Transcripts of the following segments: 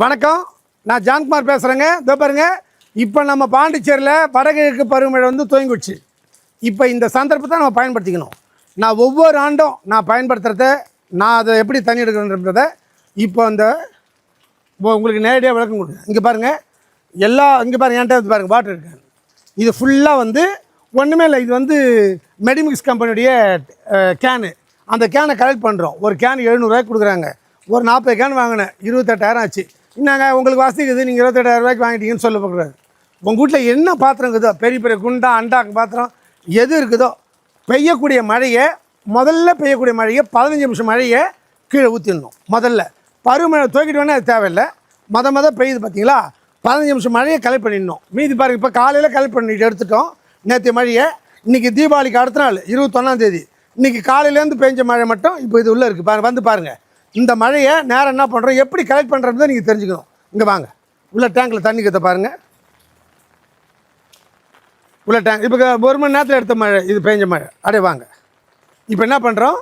வணக்கம், நான் ஜான்குமார் பேசுகிறேங்க. இதோ பாருங்க, இப்போ நம்ம பாண்டிச்சேரியில் வடகிழக்கு பருவமழை வந்து துவங்கிடுச்சு. இப்போ இந்த சந்தர்ப்பத்தை நம்ம பயன்படுத்திக்கணும். நான் ஒவ்வொரு ஆண்டும் நான் பயன்படுத்துகிறத, நான் அதை எப்படி தண்ணி எடுக்கணுன்றதை இப்போ உங்களுக்கு நேரடியாக விளக்கம் கொடுக்குறேன். இங்கே பாருங்கள், இங்கே பாருங்கள், என்கிட்ட வந்து பாருங்கள் வாட்டர் இருக்கு. இது ஃபுல்லாக வந்து ஒன்றுமே இல்லை. இது வந்து மெடிமிக்ஸ் கம்பெனியுடைய கேனு. அந்த கேனை கலெக்ட் பண்ணுறோம். ஒரு கேன் 700 கொடுக்குறாங்க. ஒரு 40 கேன் வாங்கினேன், 28,000 ஆச்சு. என்னங்க உங்களுக்கு வசதிக்குது, நீங்கள் 28,000 வாங்கிட்டீங்கன்னு சொல்ல போகிறாரு. உங்கள் வீட்டில் என்ன பாத்திரம் இருக்குதோ, பெரிய பெரிய குண்டா அண்டாக்கு பாத்திரம் எது இருக்குதோ, பெய்யக்கூடிய மழையை முதல்ல 15 நிமிஷம் மழையை கீழே ஊற்றிடணும். முதல்ல பருவமழை துவக்கிட்டு வேணால் அது தேவையில்லை. பெய்யுது பார்த்தீங்களா, 15 நிமிஷம் மழையை கலெக்ட் பண்ணிடணும். மீதி பாருங்கள், இப்போ காலையில் கலெக்ட் பண்ணிட்டு எடுத்துட்டோம் நேற்று மழையை. இன்றைக்கி தீபாவளிக்கு அடுத்த நாள் 21ஆம் தேதி, இன்றைக்கி காலையிலேருந்து பெஞ்ச மழை மட்டும் இப்போ இது உள்ளே இருக்குது. வந்து பாருங்கள், இந்த மழையை நேரம் என்ன பண்ணுறோம், எப்படி கலெக்ட் பண்ணுறது நீங்கள் தெரிஞ்சுக்கணும். இங்கே வாங்க, உள்ள டேங்கில் தண்ணி கற்ற பாருங்கள். உள்ள டேங்க் இப்போ 1 மணி நேரத்தில் எடுத்த மழை, இது பெஞ்ச மழை. அப்படியே வாங்க, இப்போ என்ன பண்ணுறோம்,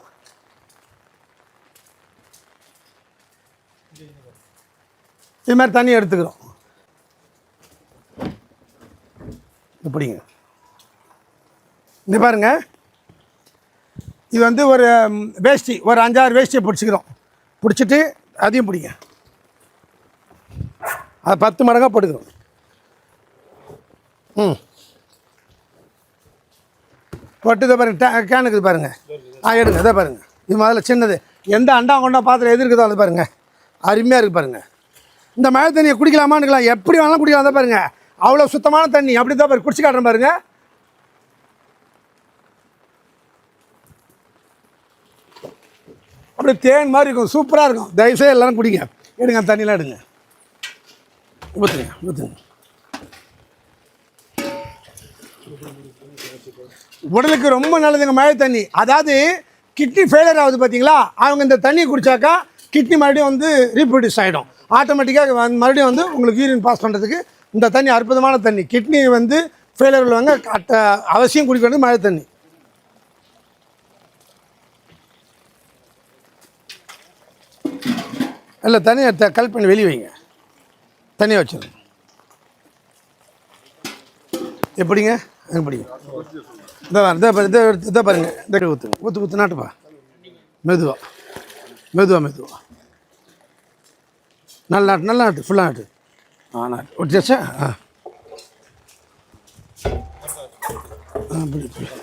இது மாதிரி தண்ணி எடுத்துக்கிறோம். இப்படிங்க, இந்த பாருங்கள், இது வந்து ஒரு வேஷ்டி, ஒரு 5-6 வேஷ்டியை பிடிச்சிக்கிறோம். பிடிச்சிட்டு அதையும் பிடிங்க, அது 10 மடங்காக போட்டுக்கிறோம். போட்டு இதை பாருங்கள், கேனுக்கு பாருங்கள். எடுங்க, இதை பாருங்கள். இது முதல்ல சின்னது, எந்த அண்டா கொண்டா பாத்திரம் எது இருக்குதோ அது பாருங்கள், அருமையாக இருக்குது பாருங்கள். இந்த மழை தண்ணியை குடிக்கலாமான்னுக்கலாம், எப்படி வேணாலும் குடிக்கலாம். அதை பாருங்கள், அவ்வளோ சுத்தமான தண்ணி. அப்படி தான் பாருங்கள், குடிச்சு காட்டுறேன் பாருங்கள். அப்படியே தேன் மாதிரி இருக்கும், சூப்பராக இருக்கும். தயவுசெய்து எல்லோரும் குடிங்க. எடுங்க, தண்ணியெலாம் எடுங்க, ஊற்றுங்க. உடலுக்கு ரொம்ப நல்லதுங்க மழை தண்ணி. அதாவது கிட்னி ஃபெயிலியர் ஆகுது பார்த்தீங்களா, அவங்க இந்த தண்ணியை குடித்தாக்கா கிட்னி மறுபடியும் வந்து ரீப்ரொடியூஸ் ஆகிடும். ஆட்டோமேட்டிக்காக மறுபடியும் வந்து உங்களுக்கு யூரின் பாஸ் பண்ணுறதுக்கு இந்த தண்ணி அற்புதமான தண்ணி. கிட்னி வந்து ஃபெயிலியர் உள்ளவங்க அவசியம் குடிக்க வேண்டியது மழை தண்ணி. இல்லை, தண்ணியை கல் பண்ணி வெளியே வைங்க, தண்ணியை வச்சிருங்க. எப்படிங்க எப்படிங்க, இதை பாருங்கள், இந்த ஊற்று நாட்டுப்பா, மெதுவா நல்ல நாட்டு ஃபுல்லாக நாட்டு. நாட்டு ஒட்டியாச்சா? அப்படி கொடுத்துங்க.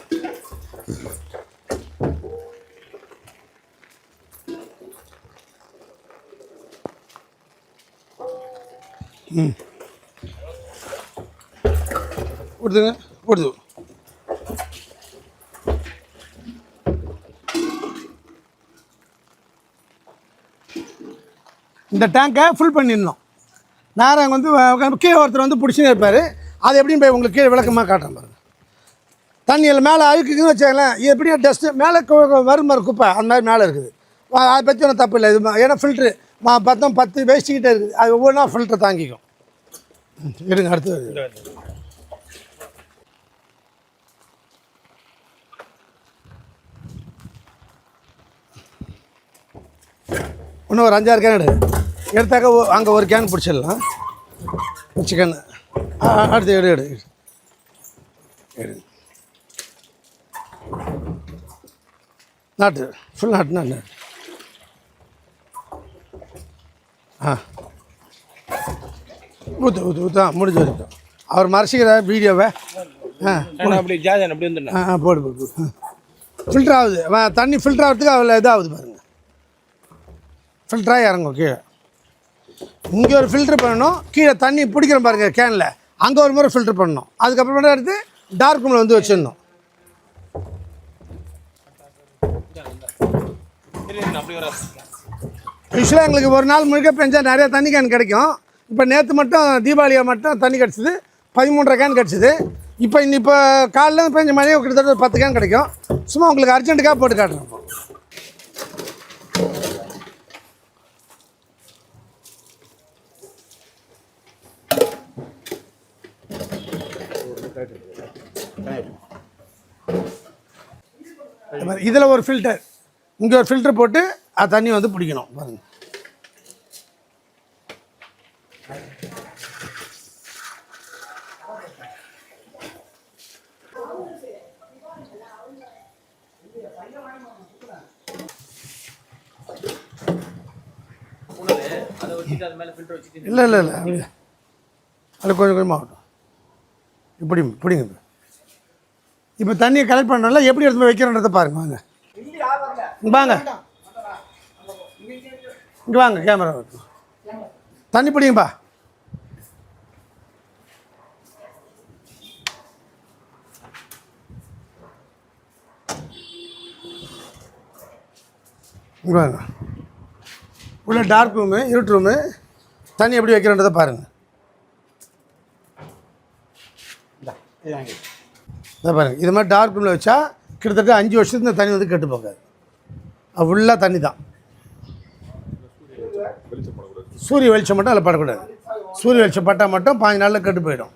இந்த டேங்கை ஃபுல் பண்ணிடணும். நேரம் வந்து கீழே ஒருத்தர் வந்து பிடிச்சின்னு இருப்பார். அது எப்படின்னு போய் உங்களுக்கு கீழே விளக்கமாக காட்டுறேன் பாருங்கள். தண்ணியில் மேலே அழுக்குன்னு வச்சாங்களேன், எப்படியும் டஸ்ட்டு மேலே வரும் குப்பை அந்த மாதிரி மேலே இருக்குது. அதை பற்றி ஒன்றும் தப்பு இல்லை. இது ஏன்னா ஃபில்ட்ரு 10 வேஸ்ட்டுக்கிட்டே இருக்குது. அது ஒவ்வொன்றா ஃபில்ட்ரு தாங்கிக்கும். எடுங்க, அடுத்தது இன்னும் ஒரு 5-6 கேன் எடுத்தாக்க அங்கே ஒரு கேன் பிடிச்சிடலாம். சிக்கன் அடுத்து எடு நாட்டு ஃபுல் நாட்டு. ஊற்று முடிஞ்ச வரைக்கும் அவர் மறைச்சிக்கிற வீடியோவை போடு. ஃபில்டர் ஆகுது தண்ணி, ஃபில்டர் ஆகிறதுக்கு அவ்வளோ இதாகுது பாருங்கள். ஃபில்டராக இறங்கும் கீழே. இங்கே ஒரு ஃபில்ட்ரு பண்ணணும், கீழே தண்ணி பிடிக்கிற பாருங்கள் கேனில், அங்கே ஒரு முறை ஃபில்ட்ரு பண்ணணும். அதுக்கப்புறமேட்டு எடுத்து டார்க் ரூமில் வந்து வச்சிடணும். யூஸ்வலாக எங்களுக்கு ஒரு நாள் முழுக்க பெஞ்சால் நிறையா தண்ணி கேன் கிடைக்கும். இப்போ நேற்று மட்டும் தீபாவளியாக மட்டும் தண்ணி கிடச்சிது, 13.5 கேன் கிடச்சிது. இப்போ காலையில் பெஞ்ச மழையை கிட்டத்தட்ட 10 கேன் கிடைக்கும். சும்மா உங்களுக்கு அர்ஜென்ட்டுக்காக போட்டு காட்டுறோம். இதில் ஒரு ஃபில்டர், இங்கே ஒரு ஃபில்டர் போட்டு அது தண்ணி வந்து பிடிக்கணும் பாருங்கள். இல்லை இல்லை இல்லை அது கொஞ்சம் கொஞ்சமாக ஆகட்டும். இப்படி பிடிங்க. இப்போ தண்ணியை கலெக்ட் பண்ணுறோம்ல, எப்படி எடுத்து போய் வைக்கிறோன்றதை பாருங்க. வாங்க வாங்க இங்கே வாங்க, கேமரா தண்ணி பிடிங்கப்பா. இங்கே வாங்க. உள்ள டார்க் ரூமு, இருட்டு ரூமு, தண்ணி எப்படி வைக்கிறன்றதை பாருங்கள். இதை பாருங்கள், இது மாதிரி டார்க் ரூமில் வச்சா கிட்டத்தட்ட 5 வருஷத்துக்கு இந்த தண்ணி வந்து கெட்டு போகாது. அது ஃபுல்லாக தண்ணி தான். சூரிய வெளிச்சம் மட்டும் அதில் படக்கூடாது. சூரிய வெளிச்சம் பட்டால் மட்டும் 5 நாளில் கெட்டு போயிடும்.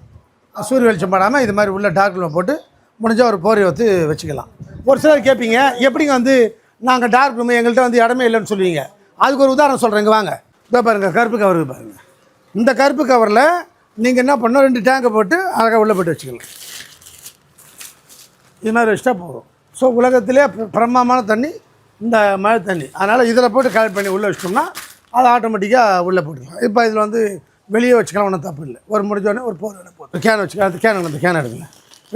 சூரிய வெளிச்சம் படாமல் இது மாதிரி உள்ள டார்க் ரூமில் போட்டு முடிஞ்சால் ஒரு போரை வந்து வச்சுக்கலாம். ஒரு சிலர் கேட்பீங்க, எப்படிங்க வந்து நாங்கள் டார்க் ரூமு எங்கள்கிட்ட வந்து இடமே இல்லைன்னு சொல்லுவீங்க. அதுக்கு ஒரு உதாரணம் சொல்கிறேங்க வாங்க. இதை பாருங்கள், கருப்பு கவர் பாருங்கள். இந்த கருப்பு கவரில் நீங்கள் என்ன பண்ணணும், 2 டேங்கை போட்டு அழகாக உள்ளே போட்டு வச்சுக்கலாம். இது மாதிரி வச்சுட்டா போதும். ஸோ உலகத்திலே பிரமாமான தண்ணி இந்த மழை தண்ணி. அதனால் இதில் போட்டு கலெக்ட் பண்ணி உள்ளே வச்சிட்டோம்னா அது ஆட்டோமேட்டிக்காக உள்ளே போட்டுக்கலாம். இப்போ இதில் வந்து வெளியே வச்சுக்கலாம், ஒன்றும் தப்பு இல்லை. ஒரு முடிஞ்சோடனே ஒரு போர் போட்டு கேன் வச்சுக்கலாம். அது கேன், அந்த கேன் எடுங்க.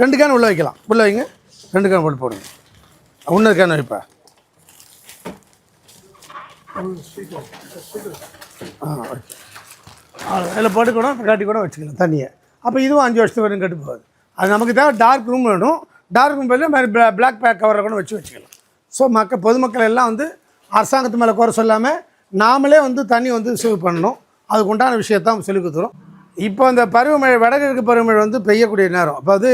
2 கேன் உள்ளே வைக்கலாம். உள்ளே வைங்க, 2 கேன் போட்டு போடுங்க. இன்னொரு கேன் வைப்பா. அதில் போட்டு கூட காட்டி கூட வச்சுக்கலாம் தண்ணியை. அப்போ இதுவும் 5 வருஷத்துக்கு வரைக்கும் கெட்டு போகாது. அது நமக்கு தேவை டார்க் ரூம் வேணும். டார்க் ரூம் பதில் மாதிரி பிளாக் பேக் கவரை கூட வச்சுக்கலாம். ஸோ பொதுமக்கள் எல்லாம் வந்து அரசாங்கத்து மேலே குறை சொல்லாமல் நாமளே வந்து தண்ணி வந்து சேவ் பண்ணணும். அதுக்கு உண்டான விஷயத்தான் சொல்லி கொடுத்துரும். இப்போ இந்த பருவமழை, வடகிழக்கு பருவமழை வந்து பெய்யக்கூடிய நேரம். அப்போ அது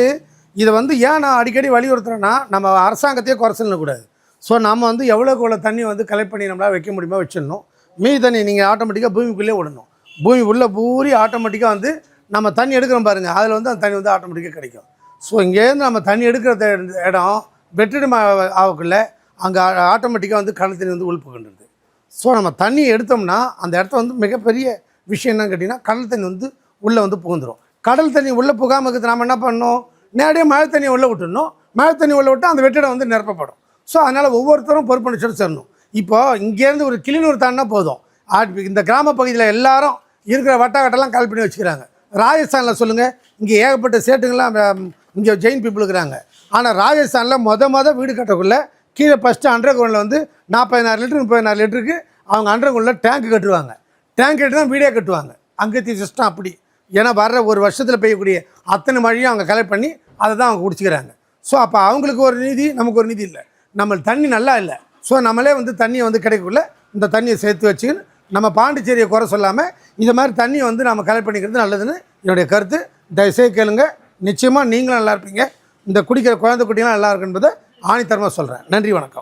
இதை வந்து ஏன் நான் அடிக்கடி வலியுறுத்துறேன்னா, நம்ம அரசாங்கத்தையே குறை சொல்லக்கூடாது. ஸோ நம்ம வந்து எவ்வளோக்கு எவ்வளோ தண்ணி வந்து கலெக்ட் பண்ணி நம்மளால் வைக்க முடியுமோ வச்சிடணும். மீதி தண்ணி நீங்கள் ஆட்டோமேட்டிக்காக பூமிக்குள்ளே விடணும். பூமி உள்ளே பூரி ஆட்டோமேட்டிக்காக வந்து நம்ம தண்ணி எடுக்கிறோம் பாருங்கள், அதில் வந்து அந்த தண்ணி வந்து ஆட்டோமேட்டிக்காக கிடைக்கும். ஸோ இங்கேருந்து நம்ம தண்ணி எடுக்கிற இடம் வெற்றிடம் ஆகக்குள்ள அங்கே ஆட்டோமேட்டிக்காக வந்து கடல் தண்ணி வந்து உள்புகின்றது. ஸோ நம்ம தண்ணி எடுத்தோம்னா அந்த இடத்த வந்து மிகப்பெரிய விஷயம் என்னன்னு கேட்டிங்கன்னா, கடல் தண்ணி வந்து உள்ளே வந்து புகுந்துடும். கடல் தண்ணி உள்ளே புகாமல் இருக்கிறது நம்ம என்ன பண்ணணும், நேரடியாக மழை தண்ணியை உள்ளே விட்டுடணும். மழை தண்ணி உள்ளே விட்டால் அந்த வெற்றிடம் வந்து நிரப்பப்படும். ஸோ அதனால் ஒவ்வொருத்தரும் பொறுப்பணிச்சோடு சேரணும். இப்போது இங்கேருந்து ஒரு கிளிநூர் தாண்டினா போதும், இந்த கிராம பகுதியில் எல்லாரும் இருக்கிற வட்டாக்கட்டெல்லாம் கால் பண்ணி வச்சுக்கிறாங்க. ராஜஸ்தானில் சொல்லுங்கள், இங்கே ஏகப்பட்ட சேட்டுங்கள்லாம் இங்கே ஜெயின் பீப்புள் இருக்கிறாங்க. ஆனால் ராஜஸ்தானில் மொதல் வீடு கட்டக்குள்ளே கீழே ஃபஸ்ட்டு அண்டர் கிரவுண்டில் வந்து 40,000 லிட்டரு 30,000 லிட்டருக்கு அவங்க அண்டர் கிரவுண்டில் டேங்க் கட்டுவாங்க. டேங்க் கட்டி தான் வீடே கட்டுவாங்க. அங்கேத்தி சிஸ்டம் அப்படி. ஏன்னா வர்ற ஒரு வருஷத்தில் பெய்யக்கூடிய அத்தனை மழையும் அவங்க கலெக்ட் பண்ணி அதை தான் அவங்க குடிச்சிக்கிறாங்க. ஸோ அப்போ அவங்களுக்கு ஒரு நீதி, நமக்கு ஒரு நீதி இல்லை. நம்ம தண்ணி நல்லா இல்லை. ஸோ நம்மளே வந்து தண்ணியை வந்து கிடைக்கக்குள்ள இந்த தண்ணியை சேர்த்து வச்சுக்கின்னு நம்ம பாண்டிச்சேரியை குறை சொல்லாமல் இது மாதிரி தண்ணியை வந்து நம்ம கலெக்ட் பண்ணிக்கிறது நல்லதுன்னு என்னுடைய கருத்து. தயவுசெய்து கேளுங்க. நிச்சயமாக நீங்களும் நல்லா இருப்பீங்க. இந்த குடிக்கிற குழந்தை குட்டிலாம் நல்லா இருக்குன்றதை ஆணித்தரமாக சொல்கிறேன். நன்றி, வணக்கம்.